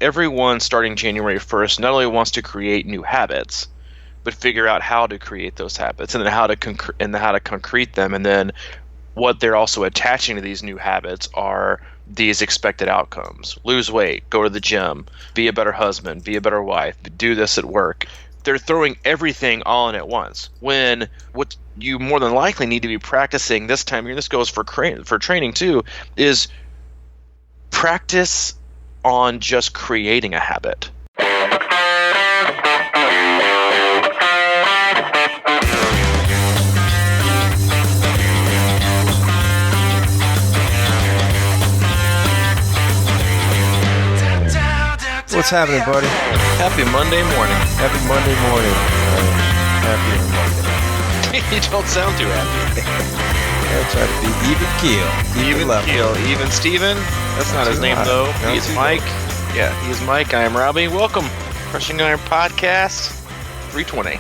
everyone starting January 1st not only wants to create new habits, but figure out how to create those habits, and then how to concrete them, and then what they're also attaching to these new habits are these expected outcomes. Lose weight, go to the gym, be a better husband, be a better wife, do this at work. They're throwing everything all in at once, when what you more than likely need to be practicing this time, and this goes for training too, is practice on just creating a habit. What's happening, buddy? Happy Monday morning. Happy Monday morning. Happy Monday. You don't sound too happy. I try to be even keel. Even keel. Even Steven. That's not his name, though. He's Mike. Yeah, he's Mike. I am Robbie. Welcome. Crushing Iron Podcast 320.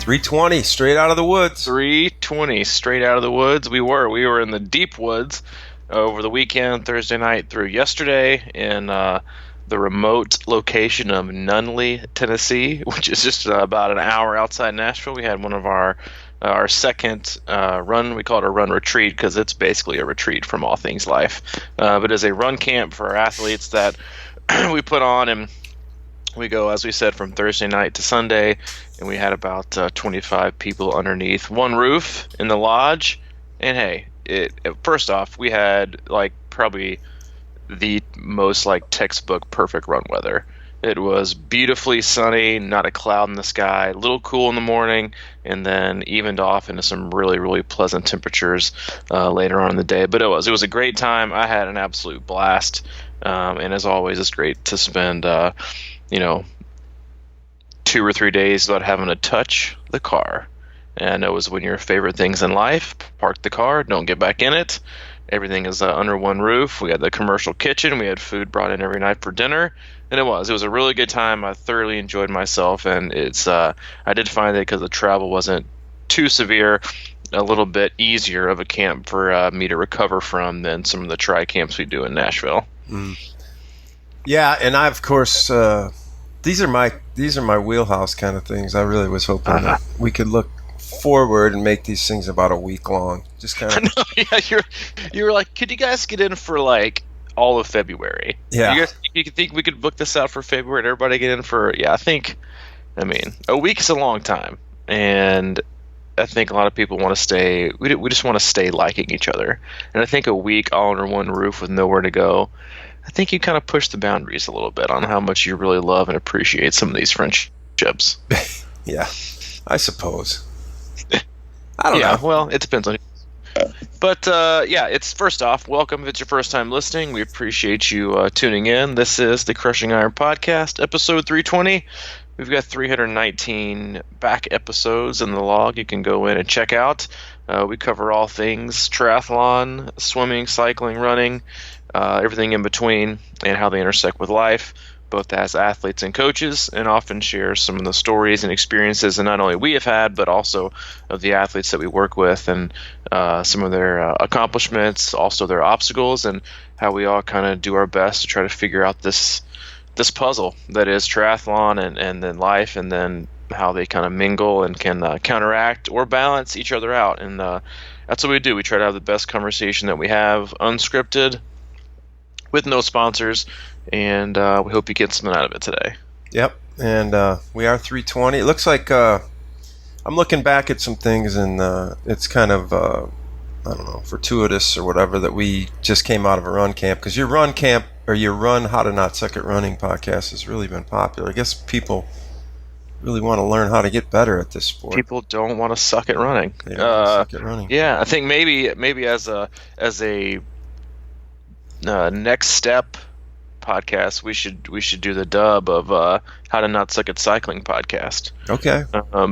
320, straight out of the woods. 320, straight out of the woods. We were in the deep woods over the weekend, Thursday night through yesterday, in the remote location of Nunley, Tennessee, which is just about an hour outside Nashville. We had one of our second run. We call it a run retreat because it's basically a retreat from all things life. But it's a run camp for our athletes that we put on, and we go, as we said, from Thursday night to Sunday, and we had about 25 people underneath one roof in the lodge. And hey, first off, we had probably the most textbook perfect run weather. It was beautifully sunny, not a cloud in the sky, a little cool in the morning, and then evened off into some really, really pleasant temperatures later on in the day. But it was a great time. I had an absolute blast, and as always, it's great to spend 2 or 3 days without having to touch the car. And it was one of your favorite things in life. Park the car, don't get back in it. Everything is under one roof. We had the commercial kitchen. We had food brought in every night for dinner, and it was a really good time. I thoroughly enjoyed myself, and I did find that because the travel wasn't too severe, a little bit easier of a camp for me to recover from than some of the tri camps we do in Nashville. Mm. Yeah, and I, of course, these are my wheelhouse kind of things. I really was hoping that we could look forward and make these things about a week long. Just kind of. Yeah, you were like, could you guys get in for all of February? Yeah. You think we could book this out for February and everybody get in for? Yeah, I mean, a week is a long time, and I think a lot of people want to stay. We just want to stay liking each other, and I think a week all under one roof with nowhere to go, I think you kind of push the boundaries a little bit on how much you really love and appreciate some of these friendships. Yeah, I suppose. I don't know. Well, it depends on you. But, it's first off, welcome if it's your first time listening. We appreciate you tuning in. This is the Crushing Iron Podcast, episode 320. We've got 319 back episodes in the log you can go in and check out. We cover all things triathlon, swimming, cycling, running, everything in between, and how they intersect with life, both as athletes and coaches, and often share some of the stories and experiences that not only we have had, but also of the athletes that we work with, and some of their accomplishments, also their obstacles, and how we all kind of do our best to try to figure out this puzzle that is triathlon and then life, and then how they kind of mingle and can counteract or balance each other out. And that's what we do. We try to have the best conversation that we have, unscripted, with no sponsors, and we hope you get something out of it today. Yep, and we are 320. It looks like I'm looking back at some things, and it's kind of, I don't know, fortuitous or whatever that we just came out of a run camp, because your run camp, or your run How to Not Suck at Running podcast has really been popular. I guess people really want to learn how to get better at this sport. People don't want to suck at running. They don't want to suck at running. Yeah, I think maybe as a next step podcast, we should do the dub of How to Not Suck at Cycling podcast. Okay.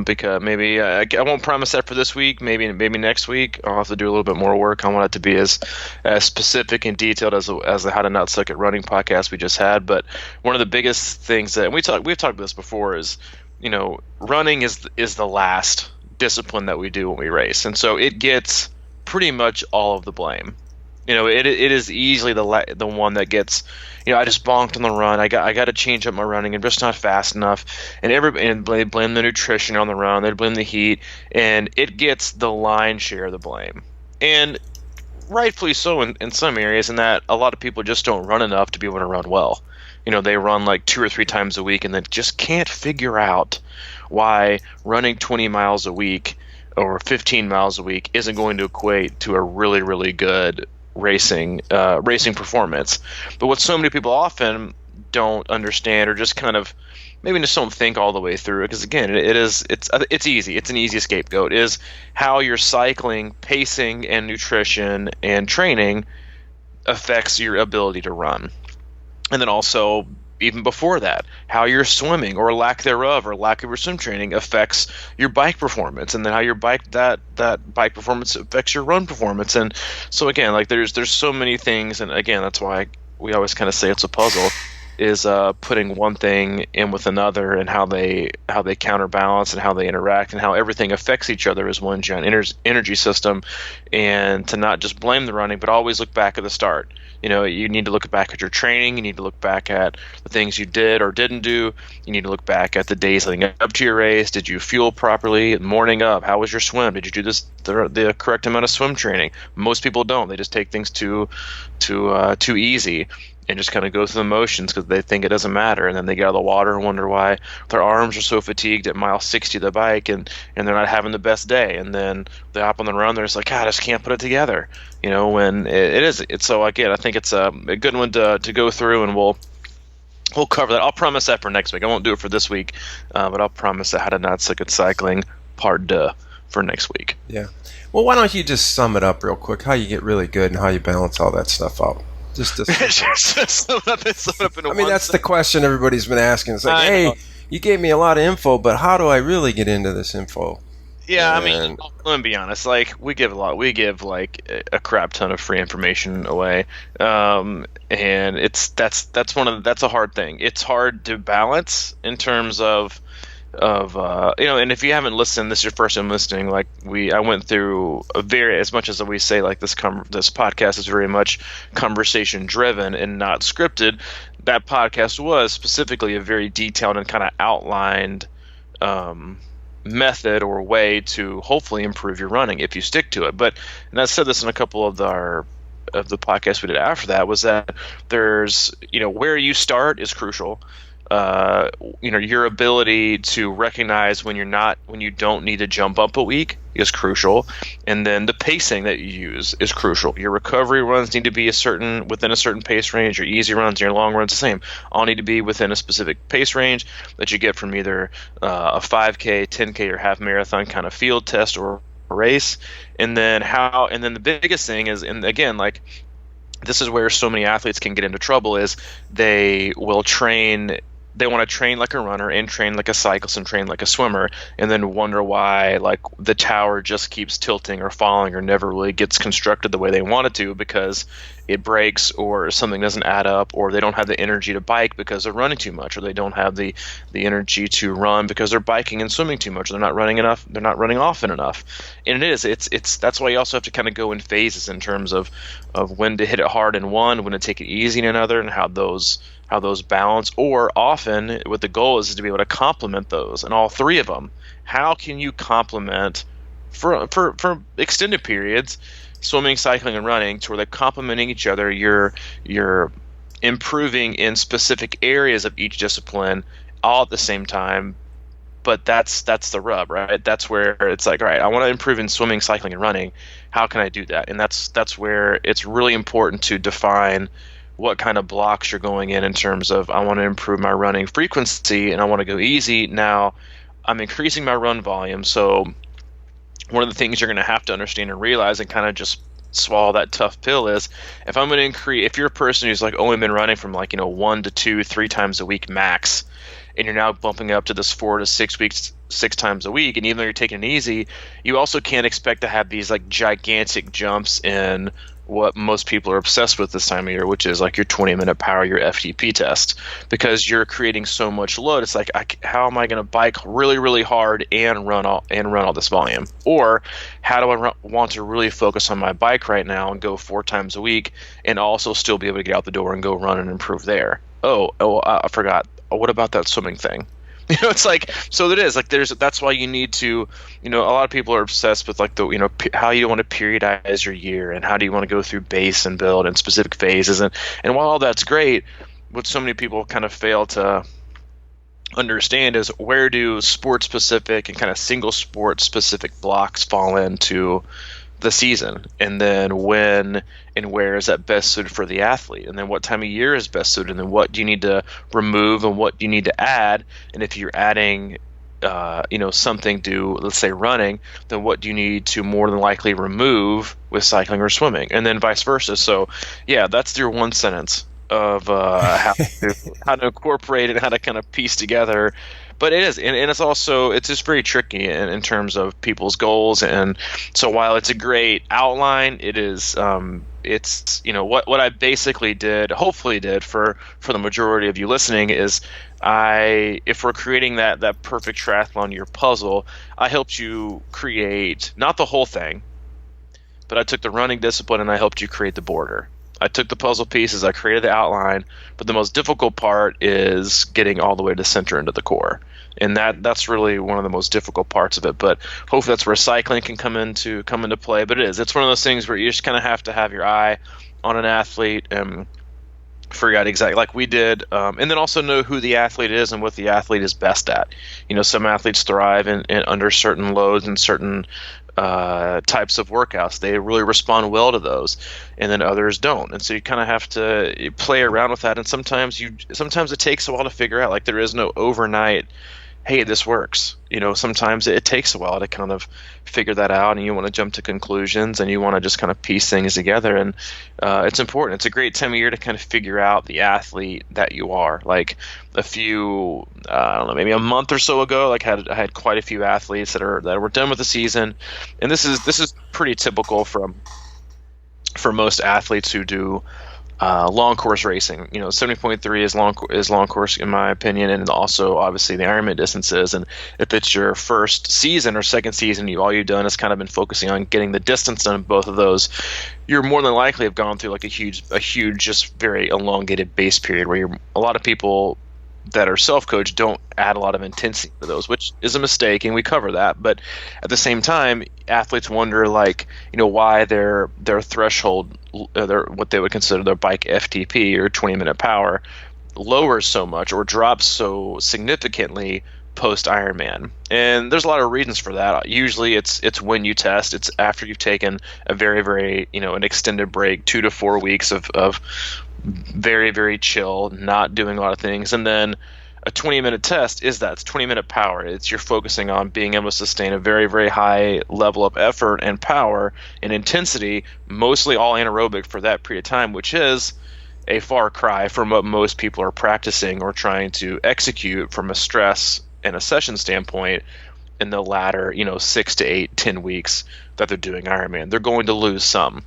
Because maybe I won't promise that for this week. Maybe next week I'll have to do a little bit more work. I want it to be as specific and detailed as the How to Not Suck at Running podcast we just had. But one of the biggest things that we've talked about this before is, running is the last discipline that we do when we race, and so it gets pretty much all of the blame. It is easily the one that gets, I just bonked on the run. I got to change up my running. I'm just not fast enough. And they blame the nutrition on the run. They blame the heat, and it gets the lion's share of the blame. And rightfully so in some areas, in that a lot of people just don't run enough to be able to run well. They run like 2 or 3 times a week, and then just can't figure out why running 20 miles a week or 15 miles a week isn't going to equate to a really, really good racing performance. But what so many people often don't understand, or just kind of maybe just don't think all the way through, because again, it's easy. It's an easy scapegoat, is how your cycling, pacing, and nutrition and training affects your ability to run. And then also, even before that, how your swimming or lack thereof, or lack of your swim training, affects your bike performance, and then how your that bike performance affects your run performance. And so again, like there's so many things, and again, that's why we always kind of say it's a puzzle, is putting one thing in with another, and how they counterbalance, and how they interact, and how everything affects each other as one giant energy system. And to not just blame the running, but always look back at the start. You need to look back at your training. You need to look back at the things you did or didn't do. You need to look back at the days leading up to your race. Did you fuel properly? Morning up, how was your swim? Did you do the correct amount of swim training? Most people don't. They just take things too easy, and just kind of go through the motions because they think it doesn't matter. And then they get out of the water and wonder why their arms are so fatigued at mile 60 of the bike, and they're not having the best day. And then they hop on the run, they're just like, I just can't put it together. When it's so, again, I think it's a good one to go through, and we'll cover that. I'll promise that for next week. I won't do it for this week, but I'll promise that how to not suck at cycling part 2 for next week. Yeah. Well, why don't you just sum it up real quick, how you get really good and how you balance all that stuff out? Just sum it up in that's the question everybody's been asking. It's like, hey, you gave me a lot of info, but how do I really get into this info? Yeah, let me be honest. Like, we give like a crap ton of free information away, and that's a hard thing. It's hard to balance in terms of and if you haven't listened, this is your first time listening. Like I went through as much as we say, like this podcast is very much conversation driven and not scripted. That podcast was specifically a very detailed and kind of outlined method or way to hopefully improve your running if you stick to it. And I said this in a couple of the podcasts we did after that, was that there's where you start is crucial. Your ability to recognize when you don't need to jump up a week is crucial, and then the pacing that you use is crucial. Your recovery runs need to be within a certain pace range. Your easy runs and your long runs the same. All need to be within a specific pace range that you get from either a 5K, 10K, or half marathon kind of field test or race. And then the biggest thing is, and again, like, this is where so many athletes can get into trouble, is they will train. They want to train like a runner and train like a cyclist and train like a swimmer, and then wonder why like the tower just keeps tilting or falling or never really gets constructed the way they want it to, because it breaks or something doesn't add up, or they don't have the energy to bike because they're running too much, or they don't have the energy to run because they're biking and swimming too much, or they're not running enough, they're not running often enough. And it's that's why you also have to kind of go in phases in terms of when to hit it hard in one, when to take it easy in another, and how those balance. Or often what the goal is to be able to complement those, and all three of them. How can you complement for extended periods swimming, cycling, and running to where they're complementing each other? You're improving in specific areas of each discipline all at the same time. But that's the rub, right? That's where it's like, all right, I want to improve in swimming, cycling, and running. How can I do that? And that's where it's really important to define what kind of blocks you're going in terms of, I want to improve my running frequency and I want to go easy. Now I'm increasing my run volume. So one of the things you're going to have to understand and realize and kind of just swallow that tough pill is, if I'm going to increase, if you're a person who's like only been running from 1 to 2, 3 times a week max, and you're now bumping up to this 4 to 6 weeks, 6 times a week, and even though you're taking it easy, you also can't expect to have these like gigantic jumps in what most people are obsessed with this time of year, which is like your 20-minute power, your FTP test, because you're creating so much load. It's like, how am I going to bike really, really hard and run all this volume? Or how do I want to really focus on my bike right now and go 4 times a week and also still be able to get out the door and go run and improve there? I forgot. What about that swimming thing? It's like, so it is like that's why you need to, a lot of people are obsessed with like how you want to periodize your year and how do you want to go through base and build and specific phases. And while all that's great, what so many people kind of fail to understand is where do sport specific and kind of single sport specific blocks fall into the season, and then when and where is that best suited for the athlete, and then what time of year is best suited, and then what do you need to remove and what do you need to add, and if you're adding something to, let's say, running, then what do you need to more than likely remove with cycling or swimming, and then vice versa. So yeah, that's your one sentence of how to incorporate and how to kind of piece together. But it is, and it's just very tricky in terms of people's goals. And so while it's a great outline, it is, it's, what I basically hopefully did for the majority of you listening is if we're creating that perfect triathlon year puzzle, I helped you create, not the whole thing, but I took the running discipline and I helped you create the border. I took the puzzle pieces, I created the outline, but the most difficult part is getting all the way to center into the core. And that's really one of the most difficult parts of it. But hopefully that's where cycling can come into play. But it's one of those things where you just kind of have to have your eye on an athlete and figure out exactly like we did, and then also know who the athlete is and what the athlete is best at. Some athletes thrive in under certain loads and certain types of workouts. They really respond well to those, and then others don't. And so you kind of have to play around with that. And sometimes it takes a while to figure out. Like there is no overnight, hey, this works. Sometimes it takes a while to kind of figure that out, and you want to jump to conclusions, and you want to just kind of piece things together. And it's important. It's a great time of year to kind of figure out the athlete that you are. Like a few, I don't know, maybe a month or so ago, like I had quite a few athletes that were done with the season, and this is pretty typical for most athletes who do long course racing. 70.3 is long course in my opinion, and also obviously the Ironman distances. And if it's your first season or second season, all you've done is kind of been focusing on getting the distance done in both of those, you're more than likely have gone through like a huge, just very elongated base period where a lot of people that are self-coached don't add a lot of intensity to those, which is a mistake, and we cover that. But at the same time, athletes wonder, like, why their threshold, what they would consider their bike FTP or 20-minute power, lowers so much or drops so significantly post Ironman. And there's a lot of reasons for that. Usually it's when you test, it's after you've taken a very, very, an extended break, 2 to 4 weeks of very, very chill, not doing a lot of things. And then a 20-minute test it's 20-minute power. It's you're focusing on being able to sustain a very, very high level of effort and power and intensity, mostly all anaerobic for that period of time, which is a far cry from what most people are practicing or trying to execute from a stress and a session standpoint in the latter, 6 to 8, 10 weeks that they're doing Ironman. They're going to lose some.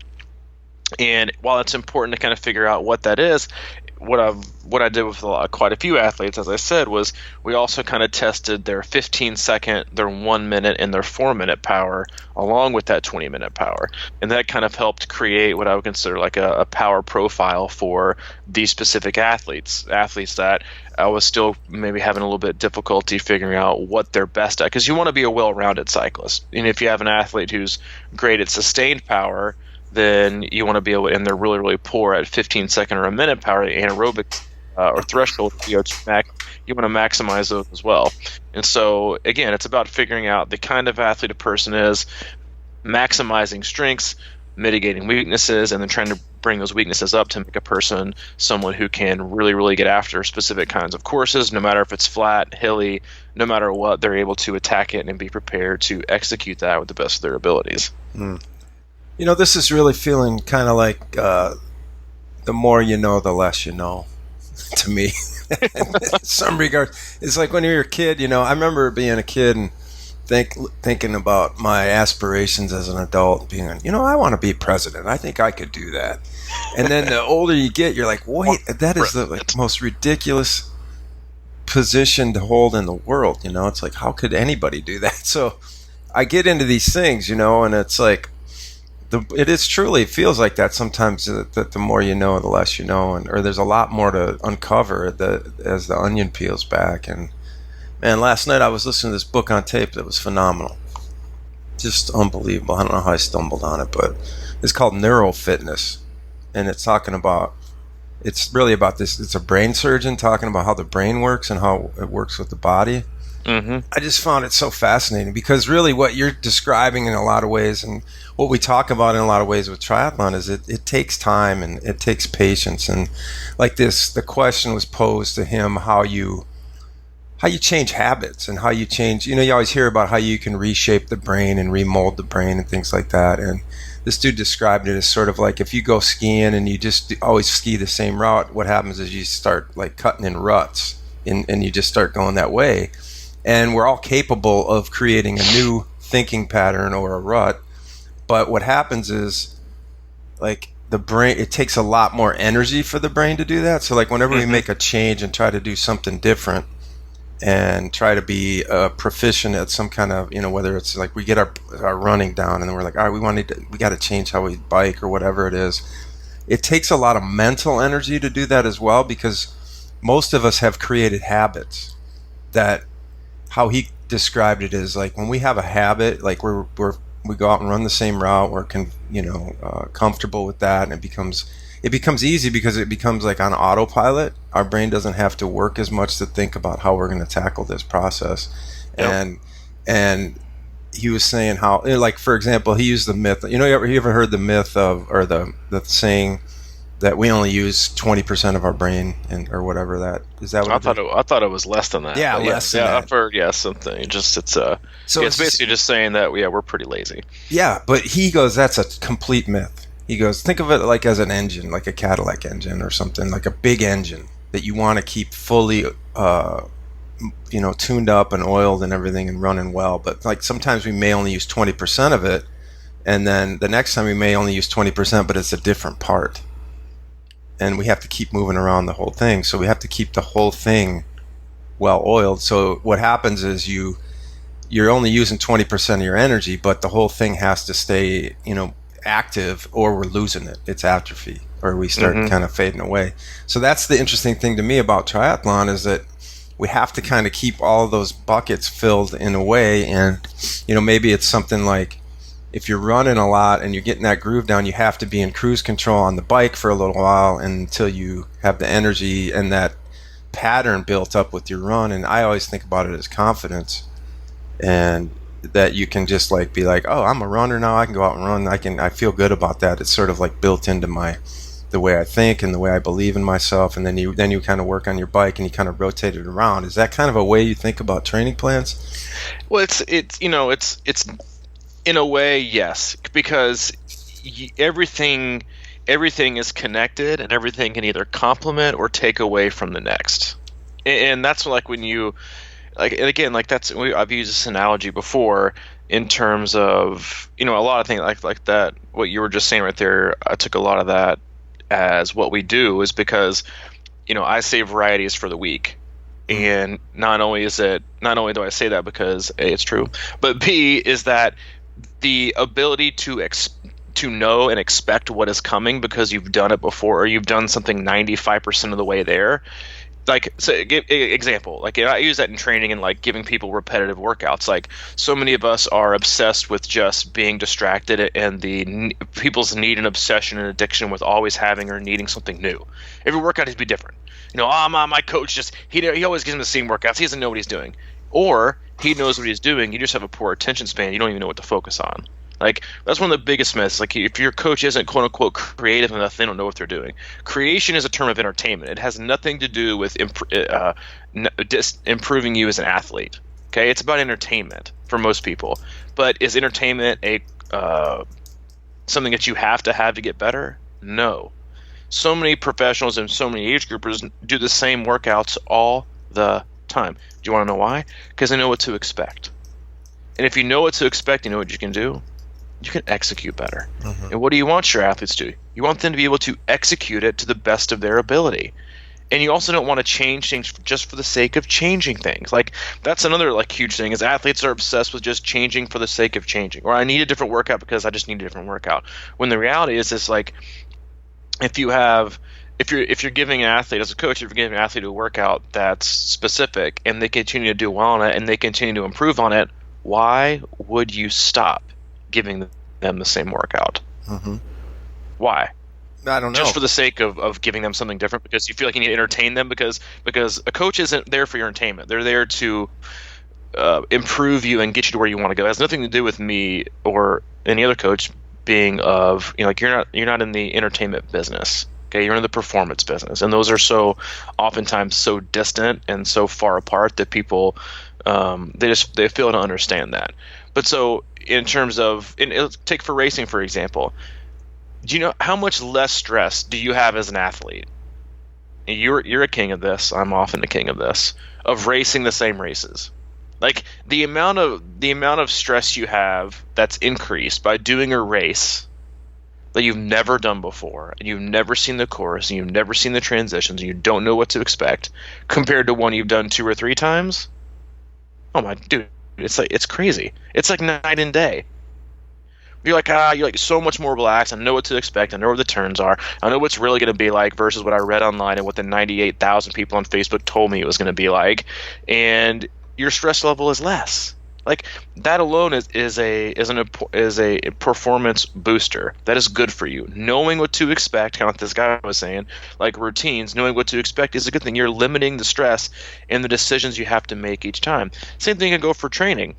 And while it's important to kind of figure out what that is, what I did with quite a few athletes, as I said, was we also kind of tested their 15-second, their 1 minute, and their 4-minute power along with that 20-minute power. And that kind of helped create what I would consider like a power profile for these specific athletes that I was still maybe having a little bit difficulty figuring out what they're best at, because you want to be a well-rounded cyclist. And if you have an athlete who's great at sustained power, then you want to be able, and they're really, really poor at 15-second or a minute power, anaerobic or threshold VO2 max, you want to maximize those as well. And so, again, it's about figuring out the kind of athlete a person is, maximizing strengths, mitigating weaknesses, and then trying to bring those weaknesses up to make a person someone who can really, really get after specific kinds of courses, no matter if it's flat, hilly, no matter what, they're able to attack it and be prepared to execute that with the best of their abilities. This is really feeling kind of like the more you know, the less you know, to me. In some regard, it's like when you're a kid, I remember being a kid and thinking about my aspirations as an adult, being, I want to be president. I think I could do that. And then the older you get, you're like, wait, that is the most ridiculous position to hold in the world. It's like, how could anybody do that? So I get into these things, and it's like, it feels like that sometimes, that the more you know, the less you know, or there's a lot more to uncover as the onion peels back. And man, last night I was listening to this book on tape that was phenomenal. Just unbelievable. I don't know how I stumbled on it, but it's called Neurofitness. And it's really about this. It's a brain surgeon talking about how the brain works and how it works with the body. Mm-hmm. I just found it so fascinating, because really what you're describing in a lot of ways, and what we talk about in a lot of ways with triathlon, is it takes time and it takes patience. And like the question was posed to him, how you change habits and how you change, you always hear about how you can reshape the brain and remold the brain and things like that. And this dude described it as sort of like, if you go skiing and you just always ski the same route, what happens is you start like cutting in ruts, and you just start going that way. And we're all capable of creating a new thinking pattern or a rut. But what happens is, like, the brain, it takes a lot more energy for the brain to do that. So like whenever we make a change and try to do something different and try to be proficient at some kind of, whether it's like we get our running down and then we're like, all right, we got to change how we bike or whatever it is. It takes a lot of mental energy to do that as well, because most of us have created habits that, how he described it is like, when we have a habit, like we go out and run the same route, we're comfortable with that, and it becomes easy because it becomes like on autopilot. Our brain doesn't have to work as much to think about how we're going to tackle this process. Yep. And he was saying how, like, for example, he used the myth, you ever heard the myth of, or the saying that we only use 20% of our brain, or whatever that is. That what I thought it was less than that. Yeah, less than that. I've heard something. Just it's basically just saying that we're pretty lazy. Yeah, but he goes, that's a complete myth. He goes, think of it like as an engine, like a Cadillac engine or something, like a big engine that you want to keep fully tuned up and oiled and everything and running well. But like sometimes we may only use 20% of it, and then the next time we may only use 20%, but it's a different part. And we have to keep moving around the whole thing. So we have to keep the whole thing well oiled. So what happens is you're only using 20% of your energy, but the whole thing has to stay, active, or we're losing it. It's atrophy, or we start kind of fading away. So that's the interesting thing to me about triathlon, is that we have to kind of keep all of those buckets filled in a way. And, maybe it's something like, if you're running a lot and you're getting that groove down, you have to be in cruise control on the bike for a little while until you have the energy and that pattern built up with your run. And I always think about it as confidence, and that you can just like be like, oh, I'm a runner now, I can go out and run. I feel good about that. It's sort of like built into the way I think and the way I believe in myself. And then you kind of work on your bike and you kind of rotate it around. Is that kind of a way you think about training plans? Well, it's in a way, yes, because everything is connected, and everything can either complement or take away from the next. And that's like when you, like, and again, like I've used this analogy before in terms of, a lot of things like that. What you were just saying right there, I took a lot of that as what we do, is because, I save varieties for the week. And not only do I say that because A, it's true, but B, is that the ability to know and expect what is coming because you've done it before, or you've done something 95% of the way there. Like, so give example, like I use that in training and like giving people repetitive workouts. Like, so many of us are obsessed with just being distracted, and people's need and obsession and addiction with always having or needing something new. Every workout needs to be different. My coach he always gives him the same workouts. He doesn't know what he's doing. Or he knows what he's doing. You just have a poor attention span. You don't even know what to focus on. Like, that's one of the biggest myths. Like, if your coach isn't quote unquote creative enough, they don't know what they're doing. Creation is a term of entertainment. It has nothing to do with improving you as an athlete. Okay, it's about entertainment for most people. But is entertainment something that you have to get better? No. So many professionals and so many age groupers do the same workouts all the time. Do you want to know why? Because they know what to expect. And if you know what to expect, you know what you can do. You can execute better. Mm-hmm. And what do you want your athletes to do? You want them to be able to execute it to the best of their ability. And you also don't want to change things just for the sake of changing things. Like, that's another like huge thing, is athletes are obsessed with just changing for the sake of changing. Or I need a different workout because I just need a different workout. When the reality is like, if you're giving an athlete, as a coach, if you're giving an athlete a workout that's specific and they continue to do well on it and they continue to improve on it, why would you stop giving them the same workout? Mm-hmm. Why? I don't know. Just for the sake of giving them something different, because you feel like you need to entertain them, because a coach isn't there for your entertainment. They're there to improve you and get you to where you want to go. It has nothing to do with me or any other coach being of, like, you're not in the entertainment business. Okay, you're in the performance business, and those are so oftentimes so distant and so far apart that people they fail to understand that. But so in terms of, take for racing for example, do you know how much less stress do you have as an athlete? You're a king of this. I'm often a king of this, of racing the same races. Like, the amount of stress you have that's increased by doing a race that you've never done before, and you've never seen the course, and you've never seen the transitions, and you don't know what to expect, compared to one you've done 2 or 3 times. Oh my dude, it's crazy. It's like night and day. You're like so much more relaxed. I know what to expect. I know where the turns are. I know what's really going to be like versus what I read online and what the 98,000 people on Facebook told me it was going to be like. And your stress level is less. Like, that alone is a performance booster. That is good for you. Knowing what to expect, kind of like this guy was saying, like routines, knowing what to expect is a good thing. You're limiting the stress and the decisions you have to make each time. Same thing can go for training.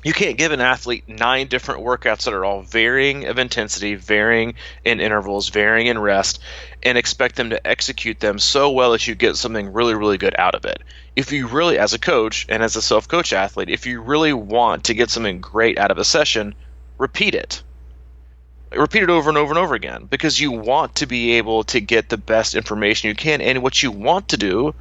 You can't give an athlete 9 different workouts that are all varying of intensity, varying in intervals, varying in rest, and expect them to execute them so well that you get something really, really good out of it. If you really, as a coach and as a self-coach athlete, if you really want to get something great out of a session, repeat it. Repeat it over and over and over again, because you want to be able to get the best information you can. And what you want to do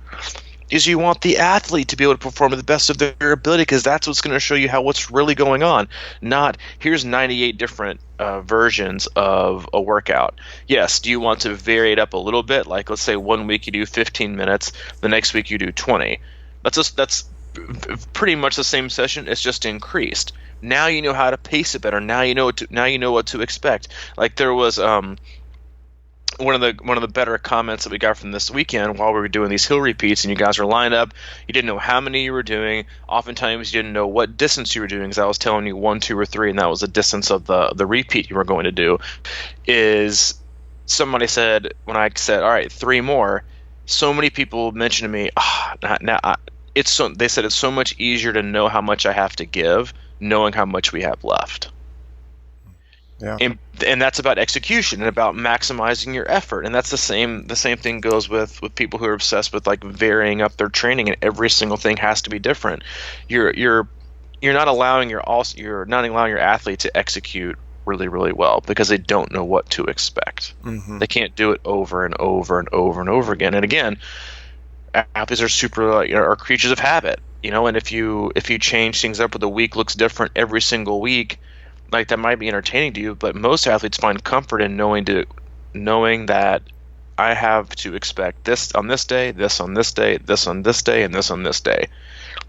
is you want the athlete to be able to perform to the best of their ability, because that's what's going to show you what's really going on. Not, here's 98 different versions of a workout. Yes, do you want to vary it up a little bit? Like, let's say one week you do 15 minutes, the next week you do 20. That's pretty much the same session. It's just increased. Now you know how to pace it better. Now you know what to expect. Like, there was one of the better comments that we got from this weekend while we were doing these hill repeats, and you guys were lined up. You didn't know how many you were doing. Oftentimes you didn't know what distance you were doing, because I was telling you 1, 2, or 3, and that was the distance of the repeat you were going to do. Is somebody said, when I said, all right, 3 more, so many people mentioned to me, they said it's so much easier to know how much I have to give, knowing how much we have left. Yeah. And that's about execution and about maximizing your effort. And that's the same thing goes with people who are obsessed with, like, varying up their training, and every single thing has to be different. You're not allowing your athlete to execute really, really well, because they don't know what to expect. Mm-hmm. They can't do it over and over and over and over again. And again, athletes are creatures of habit, and if you change things up, where the week looks different every single week, like, that might be entertaining to you, but most athletes find comfort in knowing that I have to expect this on this day, this on this day, this on this day, and this on this day.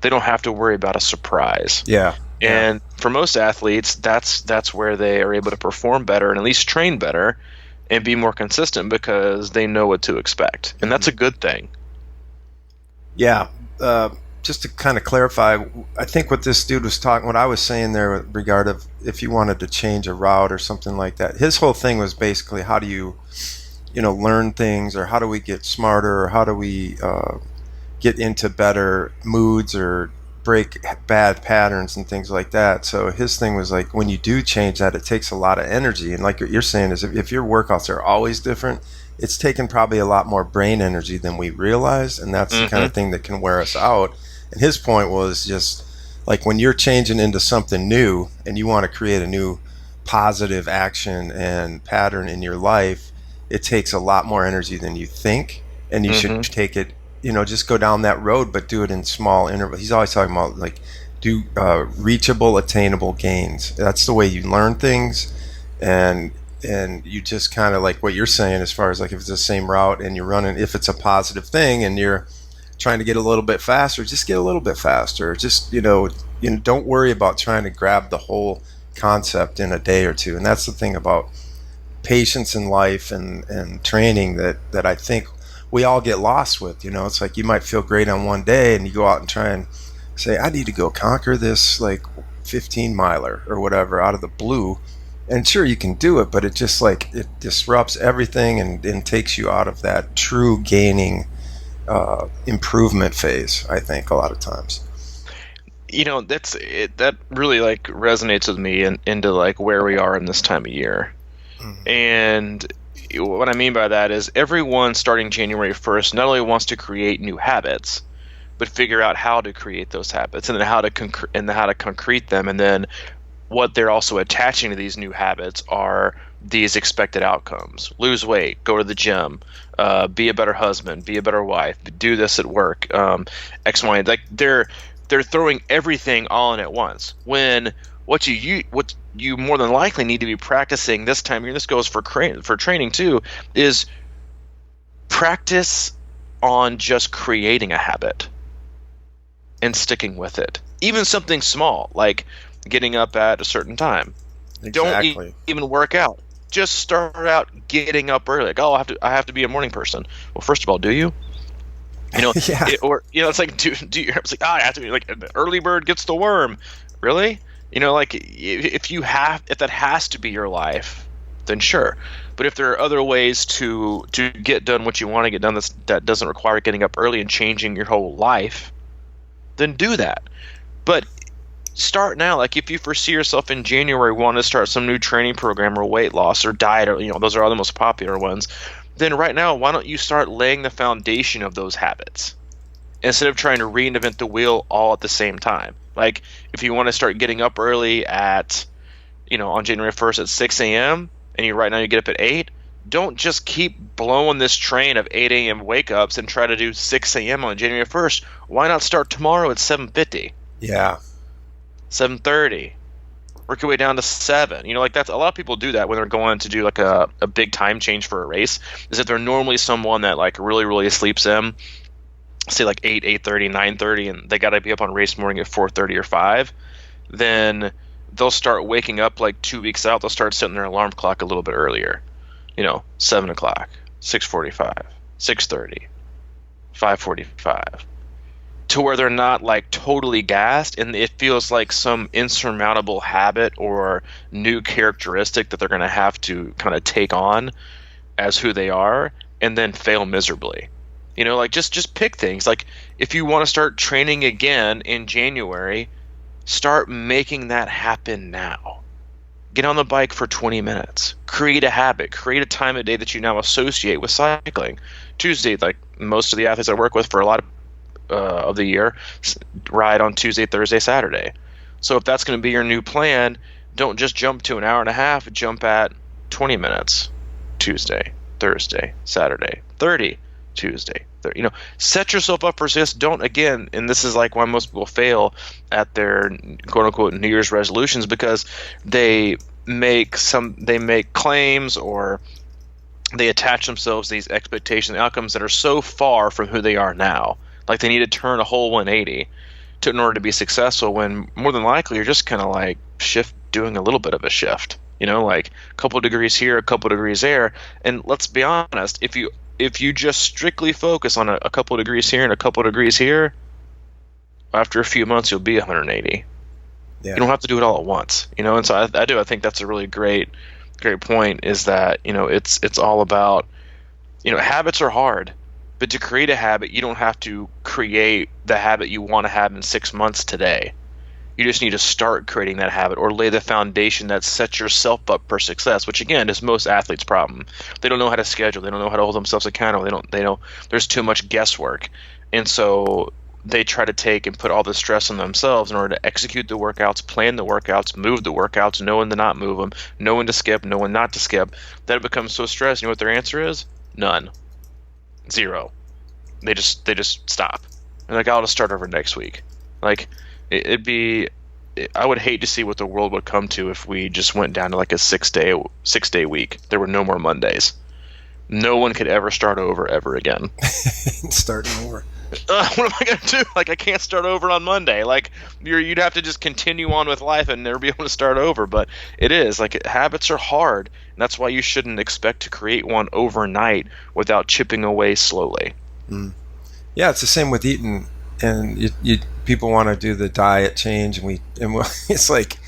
They don't have to worry about a surprise. Yeah. And for most athletes, that's where they are able to perform better and at least train better and be more consistent, because they know what to expect. And that's a good thing. Yeah. Just to kind of clarify, I think what this dude was talking, what I was saying there with regard of if you wanted to change a route or something like that, his whole thing was basically, how do you, learn things, or how do we get smarter, or how do we get into better moods or break bad patterns and things like that. So his thing was like, when you do change that, it takes a lot of energy. And like what you're saying is, if your workouts are always different, it's taken probably a lot more brain energy than we realize, and that's the kind of thing that can wear us out. And his point was just like, when you're changing into something new and you want to create a new positive action and pattern in your life, it takes a lot more energy than you think, and you should take it, just go down that road, but do it in small intervals. He's always talking about, like, do reachable, attainable gains. That's the way you learn things, and you just kind of like what you're saying as far as like if it's the same route and you're running, if it's a positive thing and you're trying to get a little bit faster, just get a little bit faster. Just don't worry about trying to grab the whole concept in a day or two. And that's the thing about patience in life and training that I think we all get lost with. It's like you might feel great on one day and you go out and try and say, I need to go conquer this like 15 miler or whatever out of the blue. And sure, you can do it, but it just like it disrupts everything and takes you out of that true gaining improvement phase, I think, a lot of times. That's it. That really like resonates with me into like where we are in this time of year. Mm-hmm. And what I mean by that is everyone starting January 1st not only wants to create new habits, but figure out how to create those habits and then how to concrete them. And then what they're also attaching to these new habits are these expected outcomes: lose weight, go to the gym, be a better husband, be a better wife, do this at work, X, Y, like they're throwing everything all in at once. When what you more than likely need to be practicing this time of year, this goes for training too, is practice on just creating a habit and sticking with it. Even something small like getting up at a certain time. Exactly. Don't even work out. Just start out getting up early. Like, I have to be a morning person. Well, first of all, do you? Yeah. It's like, do you? It's like, I have to be like the early bird gets the worm. Really? Like if that has to be your life, then sure. But if there are other ways to get done what you want to get done that doesn't require getting up early and changing your whole life, then do that. But start now. Like if you foresee yourself in January wanting to start some new training program or weight loss or diet, or those are all the most popular ones, then right now why don't you start laying the foundation of those habits instead of trying to reinvent the wheel all at the same time. Like if you want to start getting up early at on January 1st at 6 a.m. and right now you get up at 8, don't just keep blowing this train of 8 a.m. wake ups and try to do 6 a.m. on January 1st. Why not start tomorrow at 7:50? Yeah. 7:30, work your way down to 7. Like that's a lot of people do that when they're going to do like a big time change for a race. Is that they're normally someone that like really really sleeps in, say like 8, 8:30, 9:30, and they got to be up on race morning at 4:30 or 5. Then they'll start waking up like 2 weeks out. They'll start setting their alarm clock a little bit earlier. 7 o'clock, 6:45, 6:30, 5:45. To where they're not like totally gassed and it feels like some insurmountable habit or new characteristic that they're going to have to kind of take on as who they are and then fail miserably. Like just pick things. Like if you want to start training again in January, start making that happen now. Get on the bike for 20 minutes. Create a habit. Create a time of day that you now associate with cycling. Tuesday, like most of the athletes I work with for a lot of the year, ride on Tuesday, Thursday, Saturday. So if that's going to be your new plan, don't just jump to an hour and a half. Jump at 20 minutes. Tuesday, Thursday, Saturday, 30. Tuesday, 30. Set yourself up for success. Don't, again, and this is like why most people fail at their quote unquote New Year's resolutions, because they make claims or they attach themselves to these expectations and outcomes that are so far from who they are now. Like they need to turn a whole 180 in order to be successful, when more than likely you're just kind of like doing a little bit of a shift, like a couple degrees here, a couple degrees there. And let's be honest, if you just strictly focus on a couple degrees here and a couple degrees here, after a few months you'll be 180. Yeah. You don't have to do it all at once, And so I think that's a really great point, is that it's all about habits are hard. But to create a habit, you don't have to create the habit you want to have in 6 months today. You just need to start creating that habit or lay the foundation that sets yourself up for success, which again is most athletes' problem. They don't know how to schedule. They don't know how to hold themselves accountable. They know there's too much guesswork. And so they try to take and put all the stress on themselves in order to execute the workouts, plan the workouts, move the workouts, know when to not move them, know when to skip, know when not to skip. That it becomes so stressed. You know what their answer is? None. 0. They just stop. And like, I'll just start over next week. Like, It'd be, I would hate to see what the world would come to if we just went down to like a 6-day week. There were no more Mondays. No one could ever start over ever again. Starting over. What am I going to do? Like, I can't start over on Monday. Like, you'd have to just continue on with life and never be able to start over. But it is. Like, habits are hard. And that's why you shouldn't expect to create one overnight without chipping away slowly. Mm. Yeah, it's the same with eating. And people want to do the diet change. And it's like,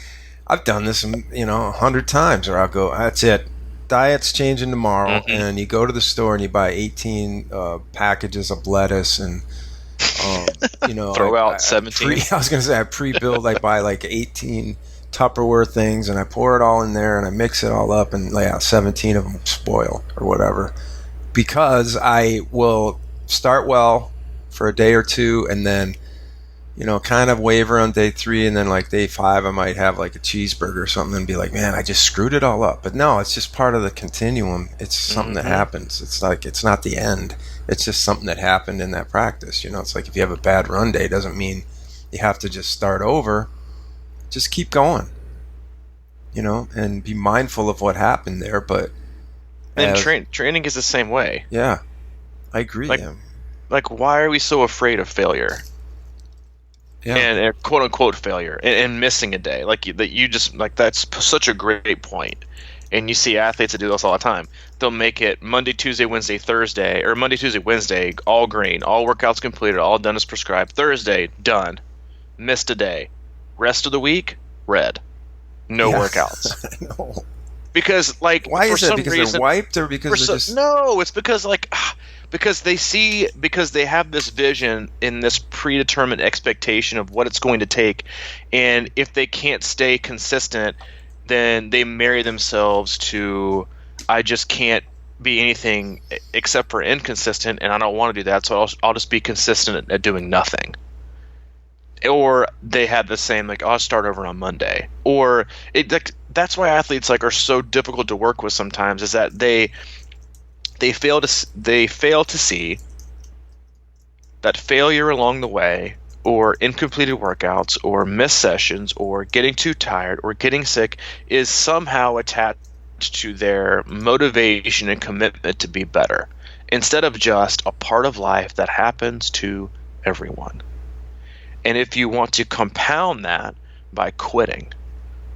I've done this, 100 times. Or I'll go, that's it. Diet's changing tomorrow, and you go to the store and you buy 18 packages of lettuce and throw out 17. I was going to say I pre-build. I buy like 18 Tupperware things and I pour it all in there and I mix it all up and 17 of them spoil or whatever, because I will start well for a day or two and then kind of waver on day 3, and then like day 5 I might have like a cheeseburger or something and be like, man, I just screwed it all up. But no, it's just part of the continuum. It's something that happens. It's like, it's not the end. It's just something that happened in that practice. It's like if you have a bad run day, doesn't mean you have to just start over. Just keep going, and be mindful of what happened there. But training is the same way. Yeah, I agree. Like, why are we so afraid of failure? Yeah. And quote unquote failure and missing a day, that's such a great point. And you see athletes that do this all the time. They'll make it Monday, Tuesday, Wednesday, Thursday, or Monday, Tuesday, Wednesday, all green, all workouts completed, all done as prescribed. Thursday, done. Missed a day. Rest of the week, red. No workouts. No. Because why is it? Because they're wiped, or because they're just... No, it's because because they have this vision and this predetermined expectation of what it's going to take, and if they can't stay consistent, then they marry themselves to, I just can't be anything except for inconsistent, and I don't want to do that, so I'll just be consistent at doing nothing. Or they have the same, I'll start over on Monday. Or that's why athletes are so difficult to work with sometimes, is that they fail to see that failure along the way, or incompleted workouts, or missed sessions, or getting too tired, or getting sick is somehow attached to their motivation and commitment to be better, instead of just a part of life that happens to everyone. And if you want to compound that by quitting,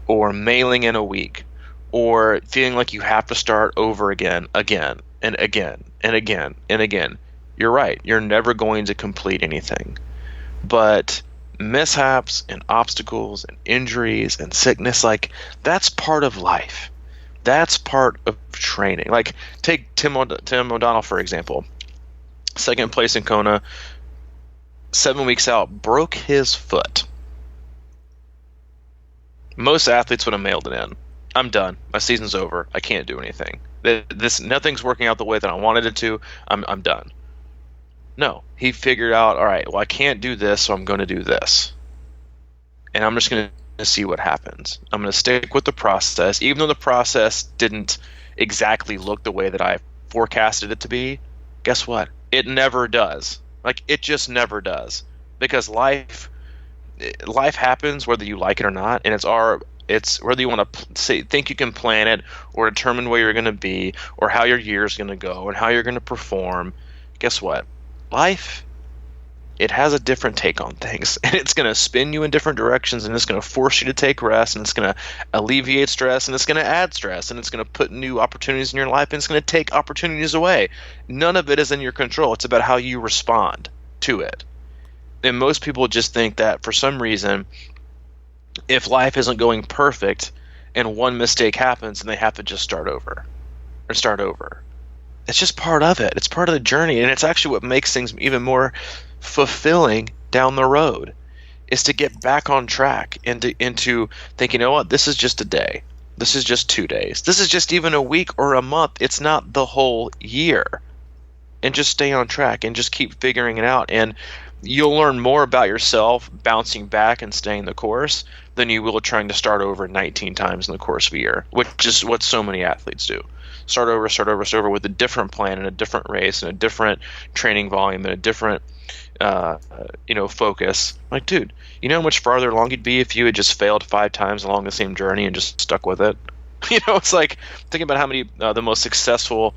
or mailing in a week, or feeling like you have to start over again, and again, and again, and again, you're right. You're never going to complete anything. But mishaps and obstacles and injuries and sickness, that's part of life. That's part of training. Take Tim O'Donnell, for example. Second place in Kona, 7 weeks out, broke his foot. Most athletes would have mailed it in. I'm done. My season's over. I can't do anything. Nothing's working out the way that I wanted it to. I'm done. No, he figured out, all right, well, I can't do this, so I'm going to do this. And I'm just going to see what happens. I'm going to stick with the process, even though the process didn't exactly look the way that I forecasted it to be. Guess what? It never does. It just never does. Because life happens whether you like it or not, and it's whether you want to think you can plan it, or determine where you're going to be, or how your year's going to go, and how you're going to perform. Guess what? Life, it has a different take on things, and it's going to spin you in different directions, and it's going to force you to take rest, and it's going to alleviate stress, and it's going to add stress, and it's going to put new opportunities in your life, and it's going to take opportunities away. None of it is in your control. It's about how you respond to it. And most people just think that for some reason, if life isn't going perfect and one mistake happens, then they have to just start over. It's just part of it. It's part of the journey, and it's actually what makes things even more fulfilling down the road, is to get back on track into thinking, you know what, this is just a day. This is just 2 days. This is just even a week or a month. It's not the whole year. And just stay on track and just keep figuring it out. And you'll learn more about yourself bouncing back and staying the course than you will trying to start over 19 times in the course of a year, which is what so many athletes do. Start over with a different plan and a different race and a different training volume and a different focus. Like, dude, you know how much farther along you'd be if you had just failed 5 times along the same journey and just stuck with it? It's like thinking about how many the most successful,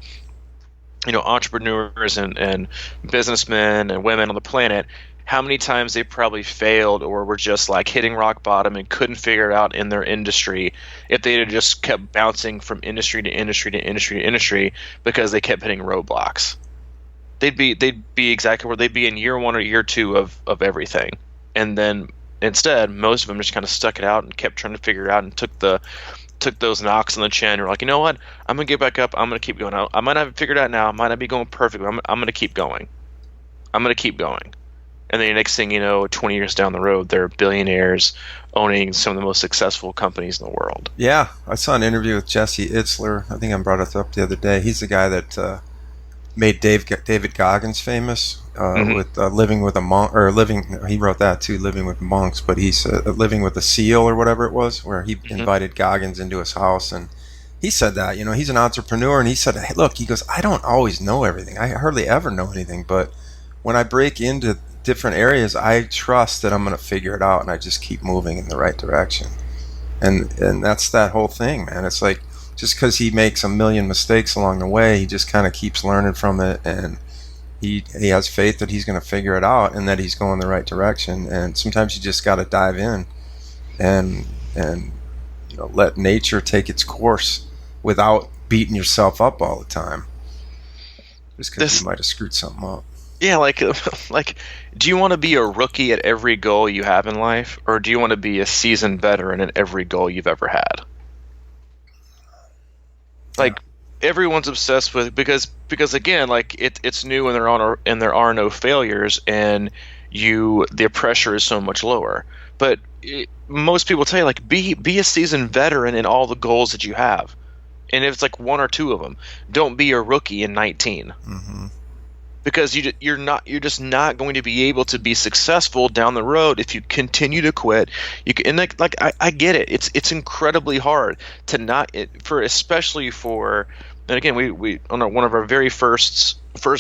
entrepreneurs and businessmen and women on the planet, how many times they probably failed or were just like hitting rock bottom and couldn't figure it out in their industry if they had just kept bouncing from industry to industry to industry to industry because they kept hitting roadblocks. They'd be exactly where they'd be in year 1 or year 2 of everything. And then instead, most of them just kind of stuck it out and kept trying to figure it out and took those knocks on the chin and were like, you know what? I'm going to get back up. I'm going to keep going. I might not have figured it out now. I might not be going perfectly. I'm going to keep going. I'm going to keep going. And then the next thing you know, 20 years down the road, they're billionaires owning some of the most successful companies in the world. Yeah, I saw an interview with Jesse Itzler. I think I brought it up the other day. He's the guy that made David Goggins famous with living with a monk, or he wrote that too, living with monks, but he's living with a seal or whatever it was, where he invited Goggins into his house. And he said that, he's an entrepreneur, and he said, hey, look, he goes, I don't always know everything. I hardly ever know anything, but when I break into different areas, I trust that I'm going to figure it out, and I just keep moving in the right direction. And that's that whole thing, man. It's like, just because he makes a million mistakes along the way, he just kind of keeps learning from it, and he has faith that he's going to figure it out and that he's going the right direction. And sometimes you just got to dive in and let nature take its course without beating yourself up all the time, just because you might have screwed something up. Yeah, like, do you want to be a rookie at every goal you have in life, or do you want to be a seasoned veteran at every goal you've ever had? Like, everyone's obsessed with because again, like it's new and there are no failures, and the pressure is so much lower. But most people tell you, like, be a seasoned veteran in all the goals that you have, and if it's like 1 or 2 of them, don't be a rookie in 19. Mm-hmm. Because you're just not going to be able to be successful down the road if you continue to quit. I get it. It's incredibly hard to especially for. And again, we on one of our very first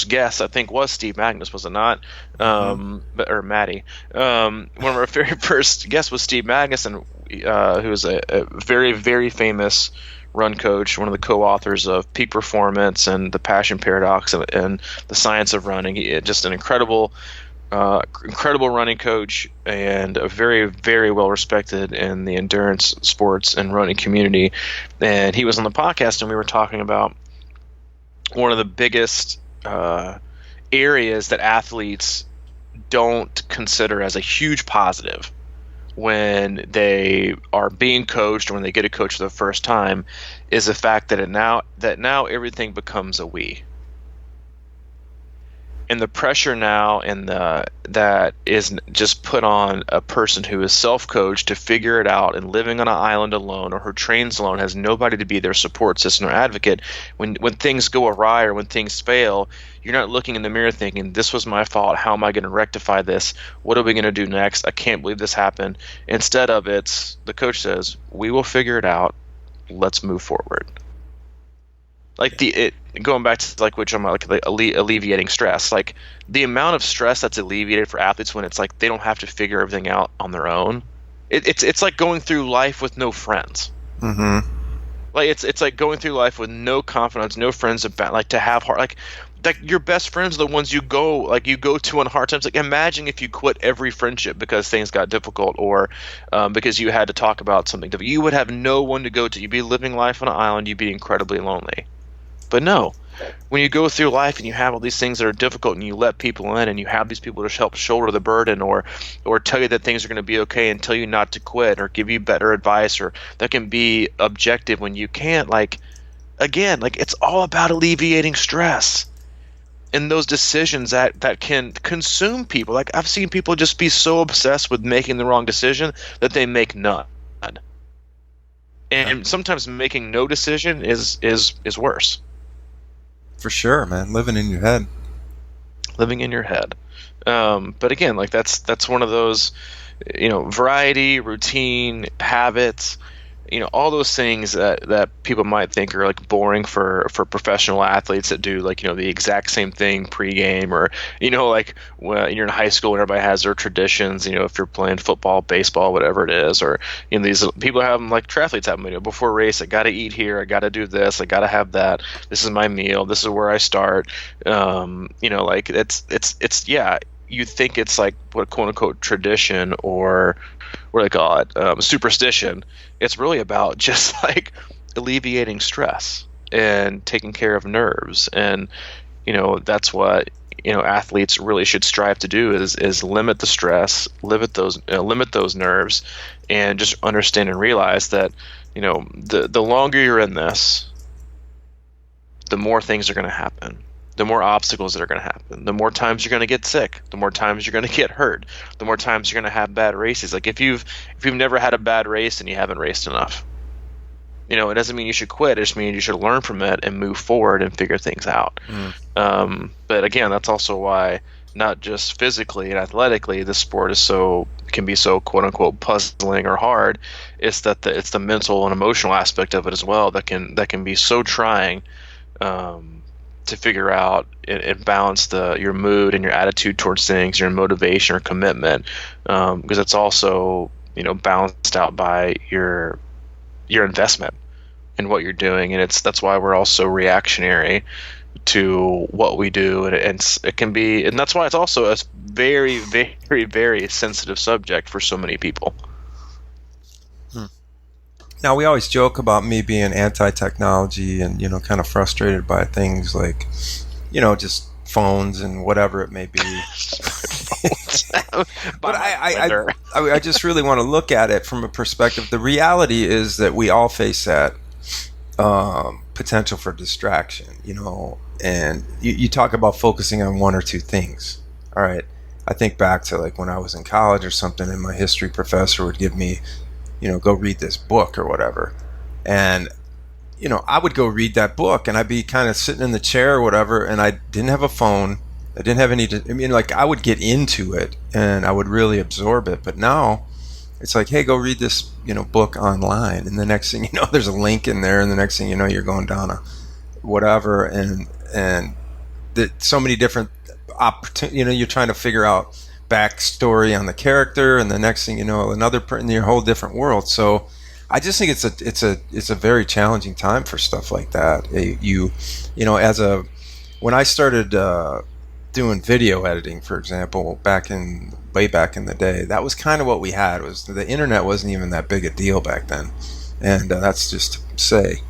guests, I think, was Steve Magnus, was it not? Or Maddie. One of our very first guests was Steve Magnus, and who is a very, very famous run coach, one of the co-authors of Peak Performance and the Passion Paradox and the Science of Running. Just an incredible running coach, and a very, very well respected in the endurance sports and running community. And he was on the podcast, and we were talking about one of the biggest areas that athletes don't consider as a huge positive when they are being coached, or when they get a coach for the first time, is the fact that now everything becomes a we. And the pressure now that is just put on a person who is self-coached to figure it out and living on an island alone, or who trains alone, has nobody to be their support system or advocate. When things go awry or when things fail, you're not looking in the mirror thinking, this was my fault, how am I going to rectify this? What are we going to do next? I can't believe this happened. Instead of the coach says, we will figure it out, let's move forward. Like going back to like which I'm like alleviating stress. Like the amount of stress that's alleviated for athletes when it's like they don't have to figure everything out on their own. It's like going through life with no friends. Mm-hmm. Like it's like going through life with no confidence, no friends about like to have hard like your best friends are the ones you go to on hard times. Like imagine if you quit every friendship because things got difficult, or because you had to talk about something difficult. You would have no one to go to. You'd be living life on an island. You'd be incredibly lonely. But no, when you go through life and you have all these things that are difficult, and you let people in, and you have these people to help shoulder the burden, or tell you that things are going to be okay, and tell you not to quit, or give you better advice, or that can be objective when you can't. Like, again, like it's all about alleviating stress and those decisions that can consume people. Like I've seen people just be so obsessed with making the wrong decision that they make none. And sometimes making no decision is worse. For sure, man. Living in your head. But again, like that's one of those, variety, routine, habits, all those things that people might think are like boring for professional athletes that do like the exact same thing pregame, or like when you're in high school and everybody has their traditions, if you're playing football, baseball, whatever it is, or these people have them like triathletes have them, before a race, I got to eat here, I got to do this, I got to have that, this is my meal, this is where I start. Like it's yeah, you think it's like what quote unquote tradition, or what do they call it, superstition. It's really about just like alleviating stress and taking care of nerves, and that's what athletes really should strive to do is limit the stress, limit those nerves, and just understand and realize that the longer you're in this, the more things are going to happen, the more obstacles that are going to happen, the more times you're going to get sick, the more times you're going to get hurt, the more times you're going to have bad races. Like if you've never had a bad race, and you haven't raced enough, it doesn't mean you should quit. It just means you should learn from it and move forward and figure things out. But again, that's also why, not just physically and athletically, the sport can be so quote unquote puzzling or hard. It's it's the mental and emotional aspect of it as well that can be so trying to figure out and balance your mood and your attitude towards things, your motivation or commitment, because it's also balanced out by your investment in what you're doing, and that's why we're all so reactionary to what we do, and it can be, and that's why it's also a very, very, very sensitive subject for so many people. Now, we always joke about me being anti-technology and, kind of frustrated by things like, just phones and whatever it may be. But I just really want to look at it from a perspective. The reality is that we all face that potential for distraction, and you talk about focusing on one or two things. All right. I think back to like when I was in college or something, and my history professor would give me, go read this book or whatever. And, I would go read that book, and I'd be kind of sitting in the chair or whatever, and I didn't have a phone. I didn't have I would get into it and I would really absorb it. But now it's like, hey, go read this, book online. And the next thing you know, there's a link in there. And the next thing you know, you're going down a whatever. And so many different opportunities, you're trying to figure out backstory on the character, and the next thing you know, another in your whole different world. So I just think it's a very challenging time for stuff like that. When I started doing video editing, for example, way back in the day, that was kind of what we had. Was the internet wasn't even that big a deal back then, and that's just to say,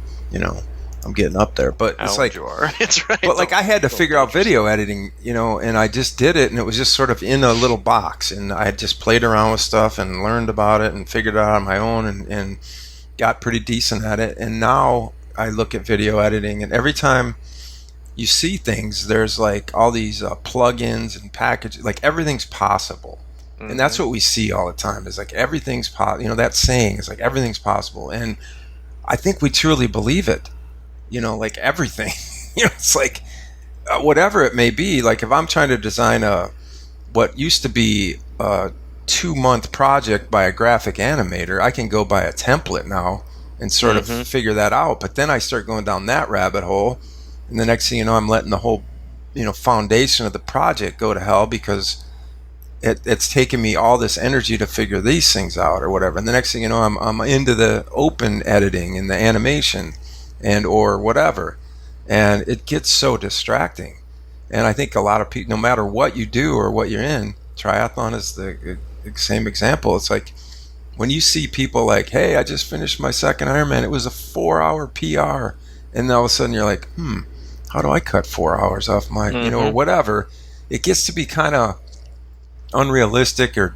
I'm getting up there, but it's like, it's right. But like I had to figure out video editing, and I just did it, and it was just sort of in a little box, and I had just played around with stuff and learned about it and figured it out on my own, and got pretty decent at it. And now I look at video editing, and every time you see things, there's like all these plugins and packages, like everything's possible. Mm-hmm. And that's what we see all the time, is like everything's possible. That saying is like everything's possible, and I think we truly believe it. Like everything, it's like whatever it may be. Like if I'm trying to design what used to be a 2-month project by a graphic animator, I can go by a template now and sort of figure that out. But then I start going down that rabbit hole, and the next thing you know, I'm letting the whole, foundation of the project go to hell, because it's taken me all this energy to figure these things out or whatever. And the next thing you know, I'm into the open editing and the animation and or whatever, and it gets so distracting. And I think a lot of people, no matter what you do or what you're in, triathlon is the same example. It's like when you see people like, hey, I just finished my second Ironman, it was a 4-hour PR, and all of a sudden you're like, how do I cut 4 hours off my, or whatever. It gets to be kind of unrealistic, or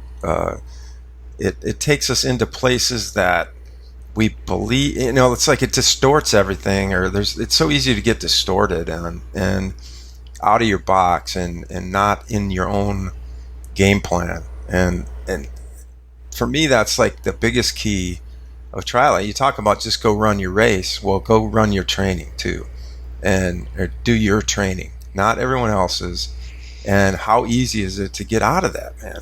it takes us into places that we believe, it's like it distorts everything, or it's so easy to get distorted and out of your box and not in your own game plan. And for me, that's like the biggest key of triathlon. You talk about just go run your race. Well, go run your training too, or do your training, not everyone else's. And how easy is it to get out of that, man?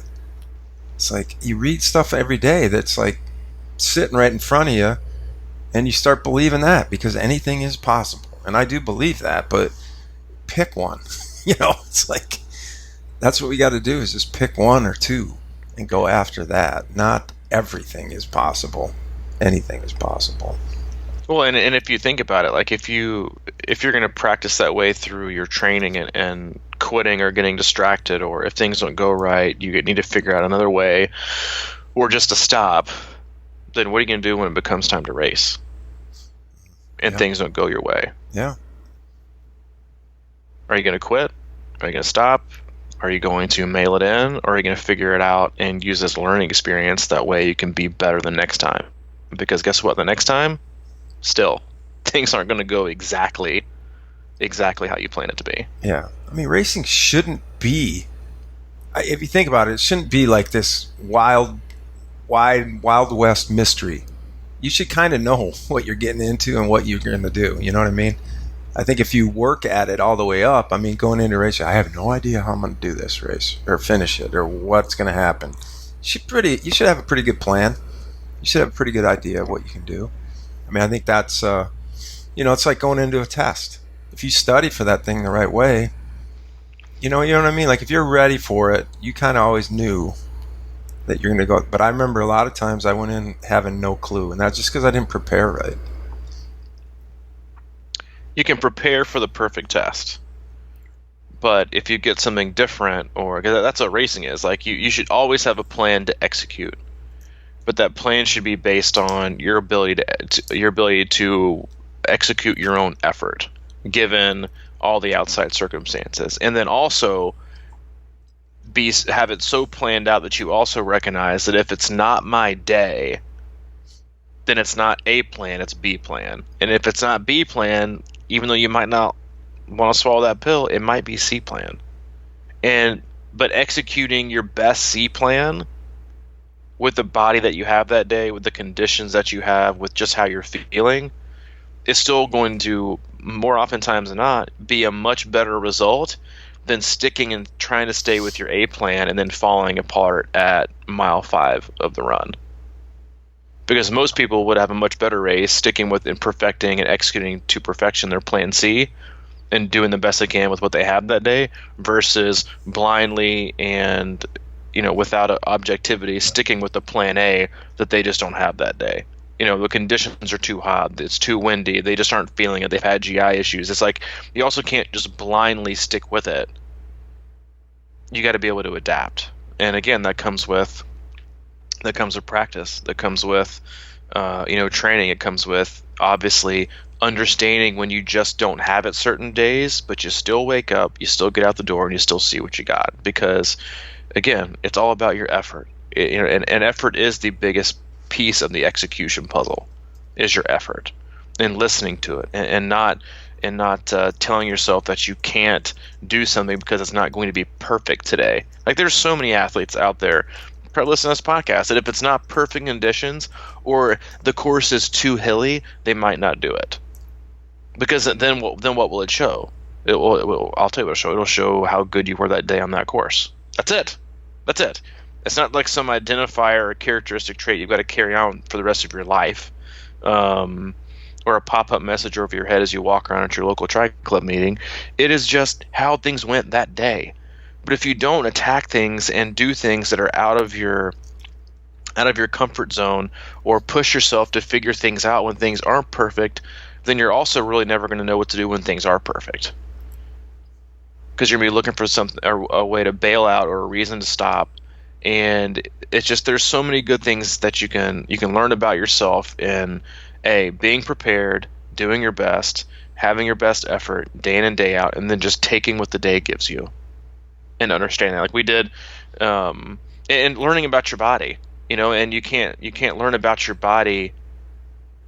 It's like you read stuff every day that's like sitting right in front of you, And you start believing that, because anything is possible. And I do believe that, but pick one. It's like, that's what we got to do, is just pick one or two and go after that. Not everything is possible. Anything is possible. Well, and if you think about it, like if you're going to practice that way through your training and quitting or getting distracted, or if things don't go right, you need to figure out another way, or just to stop, then what are you going to do when it becomes time to race and things don't go your way? Yeah. Are you going to quit? Are you going to stop? Are you going to mail it in? Or are you going to figure it out and use this learning experience? That way you can be better the next time. Because guess what? The next time, still, things aren't going to go exactly how you plan it to be. Yeah. I mean, racing shouldn't be, if you think about it, it shouldn't be like this wild west mystery. You should kind of know what you're getting into and what you're going to do. You know what I mean? I think if you work at it all the way up, I mean, going into a race, I have no idea how I'm going to do this race or finish it or what's going to happen. You should have a pretty good plan. You should have a pretty good idea of what you can do. I mean, I think that's, it's like going into a test. If you study for that thing the right way, you know what I mean? Like if you're ready for it, you kind of always knew that you're going to go. But I remember a lot of times I went in having no clue, and that's just because I didn't prepare right. You can prepare for the perfect test, but if you get something different, or cause that's what racing is, like you should always have a plan to execute, but that plan should be based on your ability to execute your own effort, given all the outside circumstances, and then also have it so planned out that you also recognize that if it's not my day, then it's not A plan, it's B plan, and if it's not B plan, even though you might not want to swallow that pill, it might be C plan. But executing your best C plan with the body that you have that day, with the conditions that you have, with just how you're feeling, is still going to, more oftentimes than not, be a much better result than sticking and trying to stay with your A plan and then falling apart at mile 5 of the run. Because most people would have a much better race sticking with and perfecting and executing to perfection their plan C and doing the best they can with what they have that day, versus blindly and without objectivity sticking with the plan A that they just don't have that day. The conditions are too hot, it's too windy, they just aren't feeling it, they've had GI issues. It's like you also can't just blindly stick with it. You got to be able to adapt. And again, that comes with practice, that comes with training, it comes with obviously understanding when you just don't have it certain days, but you still wake up, you still get out the door, and you still see what you got. Because again, it's all about your effort. And effort is the biggest piece of the execution puzzle, is your effort, and listening to it, and not telling yourself that you can't do something because it's not going to be perfect today. Like there's so many athletes out there listen to this podcast that if it's not perfect conditions or the course is too hilly, they might not do it. Because then what will it show? I'll tell you what it'll show. It'll show how good you were that day on that course. That's it. It's not like some identifier or characteristic trait you've got to carry on for the rest of your life, or a pop-up message over your head as you walk around at your local tri club meeting. It is just how things went that day. But if you don't attack things and do things that are out of your comfort zone, or push yourself to figure things out when things aren't perfect, then you're also really never going to know what to do when things are perfect. Because you're going to be looking for something, a way to bail out or a reason to stop. And it's just, there's so many good things that you can learn about yourself in being prepared, doing your best, having your best effort day in and day out, and then just taking what the day gives you. And understanding, like we did, and learning about your body, and you can't learn about your body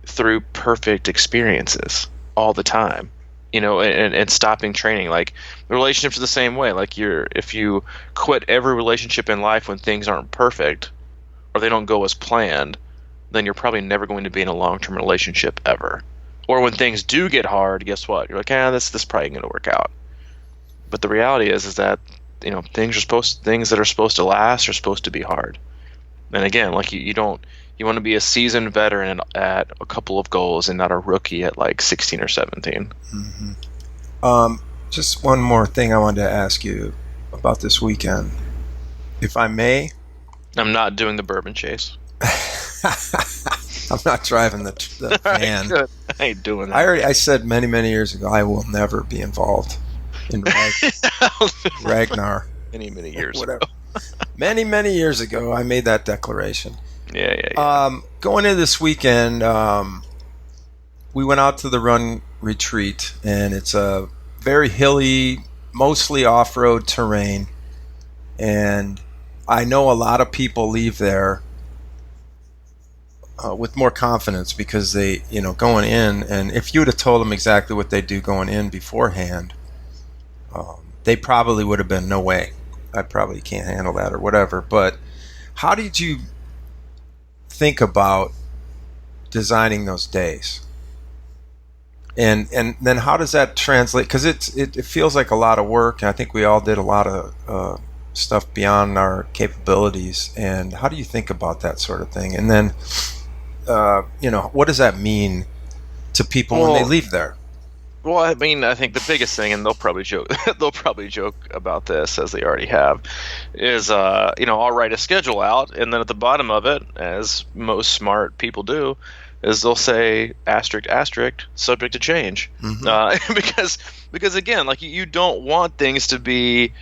through perfect experiences all the time, and stopping training. Like relationships are the same way. Like if you quit every relationship in life when things aren't perfect or they don't go as planned, then you're probably never going to be in a long-term relationship ever. Or when things do get hard, guess what? You're like, this probably going to work out. But the reality is that things that are supposed to last are supposed to be hard. And again, like you You want to be a seasoned veteran at a couple of goals and not a rookie at like 16 or 17. Just one more thing I wanted to ask you about this weekend, if I may. I'm not doing the bourbon chase. I'm not driving the van. I ain't doing that. I said many years ago I will never be involved in Ragnar. Many years Whatever. ago. many years ago, I made that declaration. Yeah. Going into this weekend, we went out to the run retreat, and it's a very hilly, mostly off-road terrain, and I know a lot of people leave there with more confidence because they, going in, and if you would have told them exactly what they do going in beforehand, they probably would have been, no way, I probably can't handle that or whatever. But how did you think about designing those days? And then how does that translate? Because it feels like a lot of work, and I think we all did a lot of stuff beyond our capabilities. And how do you think about that sort of thing? And then, what does that mean to people when they leave there? Well, I mean, I think the biggest thing, and they'll probably joke about this as they already have, is I'll write a schedule out, and then at the bottom of it, as most smart people do, is they'll say asterisk, subject to change. Mm-hmm. Because again, like, you don't want things to be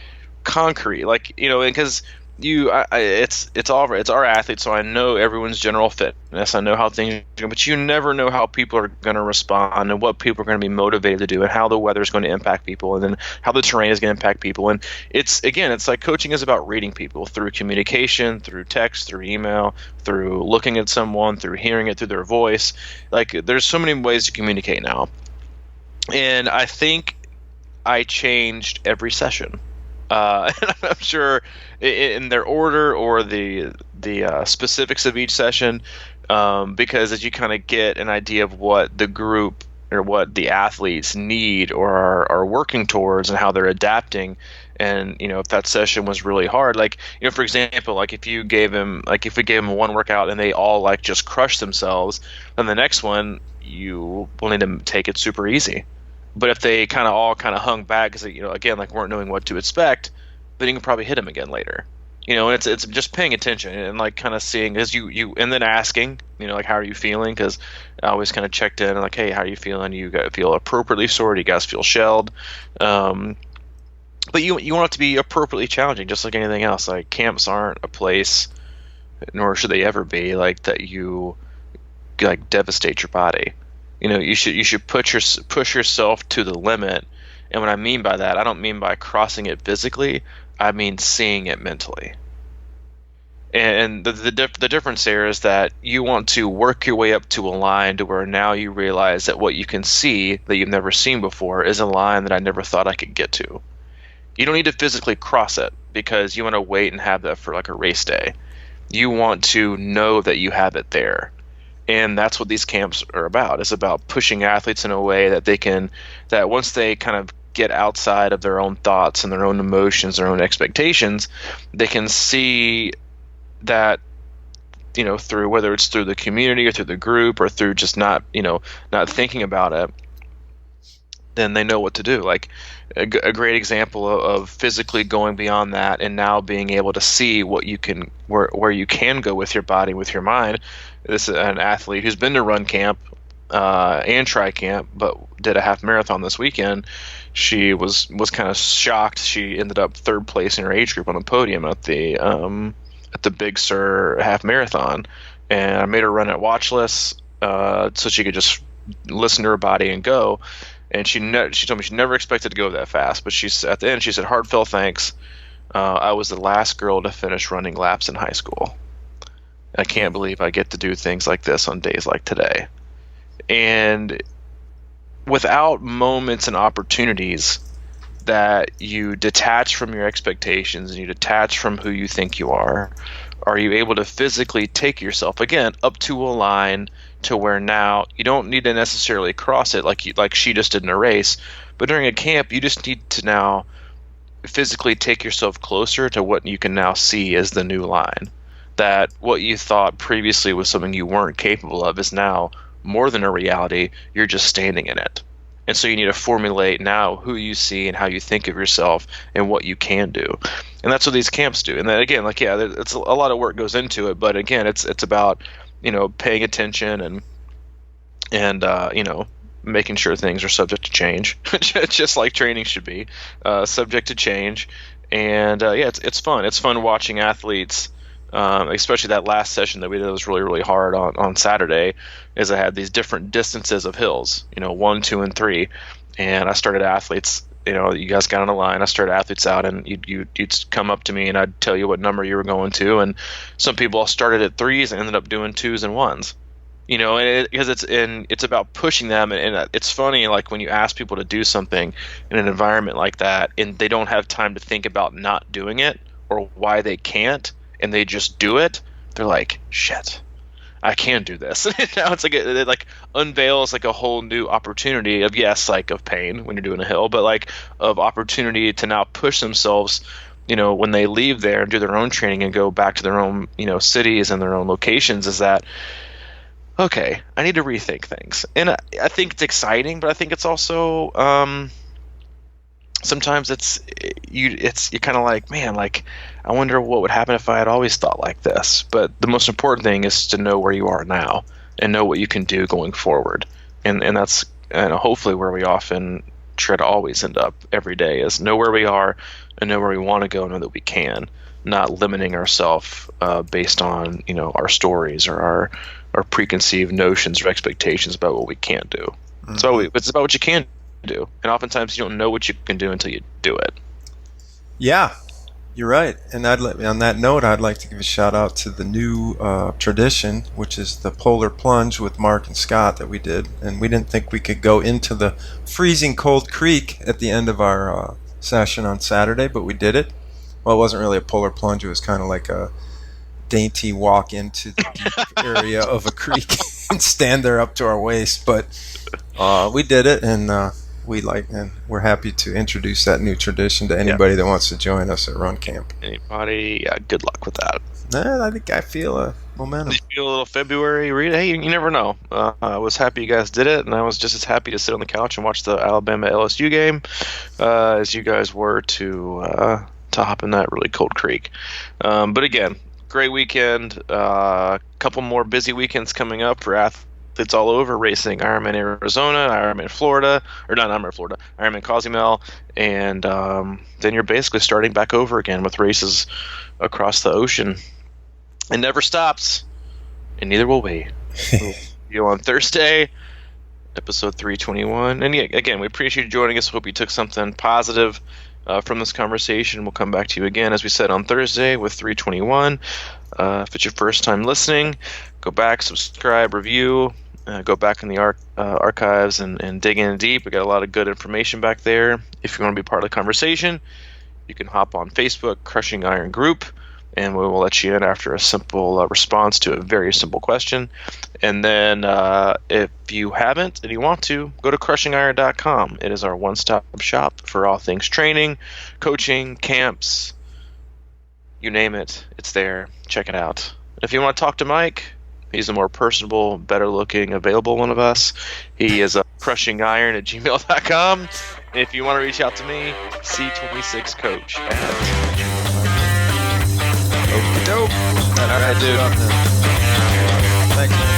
concrete, like, because it's our athletes, so I know everyone's general fitness, I know how things are going, but you never know how people are going to respond and what people are going to be motivated to do and how the weather is going to impact people and then how the terrain is going to impact people. And it's like coaching is about reading people through communication, through text, through email, through looking at someone, through hearing it through their voice. Like, there's so many ways to communicate now, and I think I changed every session. And I'm sure in their order or the specifics of each session, because as you kind of get an idea of what the group or what the athletes need or are working towards and how they're adapting, and if that session was really hard, like, for example, like if we gave them one workout and they all like just crushed themselves, then the next one you will need to take it super easy. But if they kind of hung back because again, like, weren't knowing what to expect, then you can probably hit them again later. And it's just paying attention and like kind of seeing as you and then asking, like, how are you feeling? Because I always kind of checked in and like, hey, how are you feeling? You guys feel appropriately sore? Do you guys feel shelled? But you want it to be appropriately challenging, just like anything else. Like, camps aren't a place, nor should they ever be, like, that you like devastate your body. You should push yourself to the limit, and what I mean by that, I don't mean by crossing it physically. I mean seeing it mentally. And the difference there is that you want to work your way up to a line to where now you realize that what you can see that you've never seen before is a line that I never thought I could get to. You don't need to physically cross it because you want to wait and have that for like a race day. You want to know that you have it there. And that's what these camps are about. It's about pushing athletes in a way that once they kind of get outside of their own thoughts and their own emotions, their own expectations, they can see that, through whether it's through the community or through the group or through just not thinking about it, then they know what to do. Like a great example of physically going beyond that and now being able to see what you can, where you can go with your body, with your mind. This is an athlete who's been to run camp and tri camp, but did a half marathon this weekend. She was kind of shocked. She ended up third place in her age group on the podium at the Big Sur half marathon, and I made her run at watchless so she could just listen to her body and go. And she told me she never expected to go that fast, but at the end she said, "Heartfelt thanks. I was the last girl to finish running laps in high school. I can't believe I get to do things like this on days like today." And without moments and opportunities that you detach from your expectations and you detach from who you think you are you able to physically take yourself again up to a line to where now you don't need to necessarily cross it like she just did in a race, but during a camp you just need to now physically take yourself closer to what you can now see as the new line. that what you thought previously was something you weren't capable of is now more than a reality. You're just standing in it. And so you need to formulate now who you see and how you think of yourself and what you can do. And that's what these camps do. And then again, like, yeah, it's a lot of work goes into it, but again, it's about, paying attention and making sure things are subject to change, just like training should be, subject to change. And it's fun. It's fun watching athletes, especially that last session that we did was really, really hard on Saturday, is I had these different distances of hills, 1, 2, and 3. And I started athletes, you guys got on the line. I started athletes out, and you'd come up to me, and I'd tell you what number you were going to. And some people started at 3s and ended up doing 2s and 1s. Because it's about pushing them, and it's funny, like when you ask people to do something in an environment like that, and they don't have time to think about not doing it or why they can't, and they just do it. They're like, shit, I can do this. Now it's like it like unveils like a whole new opportunity of of pain when you're doing a hill, but like of opportunity to now push themselves. When they leave there and do their own training and go back to their own cities and their own locations, is that, okay, I need to rethink things. And I think it's exciting, but I think it's also sometimes you're kind of like, man, like I wonder what would happen if I had always thought like this. But the most important thing is to know where you are now and know what you can do going forward. And that's hopefully where we often try to always end up every day, is know where we are and know where we want to go and know that we can, not limiting ourselves based on our stories or our preconceived notions or expectations about what we can't do. Mm-hmm. So it's about what you can do, and oftentimes you don't know what you can do until you do it. Yeah, you're right. And on that note, I'd like to give a shout out to the new tradition, which is the polar plunge with Mark and Scott that we did. And we didn't think we could go into the freezing cold creek at the end of our session on Saturday, but we did it. Well, it wasn't really a polar plunge. It was kind of like a dainty walk into the deep area of a creek and stand there up to our waist. But we did it, and we're happy to introduce that new tradition to anybody that wants to join us at Run Camp. Anybody? Yeah, good luck with that. I think I feel a momentum. You feel a little February read? Hey, you never know. I was happy you guys did it, and I was just as happy to sit on the couch and watch the Alabama LSU game as you guys were to hop in that really cold creek. But again, great weekend. Couple more busy weekends coming up for athletes all over, racing Ironman Arizona, Ironman Florida, or not Ironman Florida, Ironman Cozumel, and then you're basically starting back over again with races across the ocean. It never stops, and neither will we. We'll see you on Thursday, episode 321. And again, we appreciate you joining us. Hope you took something positive from this conversation. We'll come back to you again, as we said, on Thursday with 321. If it's your first time listening, go back, subscribe, review, go back in the archives and dig in deep. We got a lot of good information back there. If you want to be part of the conversation, you can hop on Facebook, Crushing Iron Group, and we will let you in after a simple response to a very simple question. And then if you haven't and you want to, go to crushingiron.com. It is our one-stop shop for all things training, coaching, camps, you name it, it's there. Check it out. If you want to talk to Mike, he's a more personable, better-looking, available one of us. He is crushingiron@gmail.com. And if you want to reach out to me, C26 Coach Dope. All right, dude. Thanks.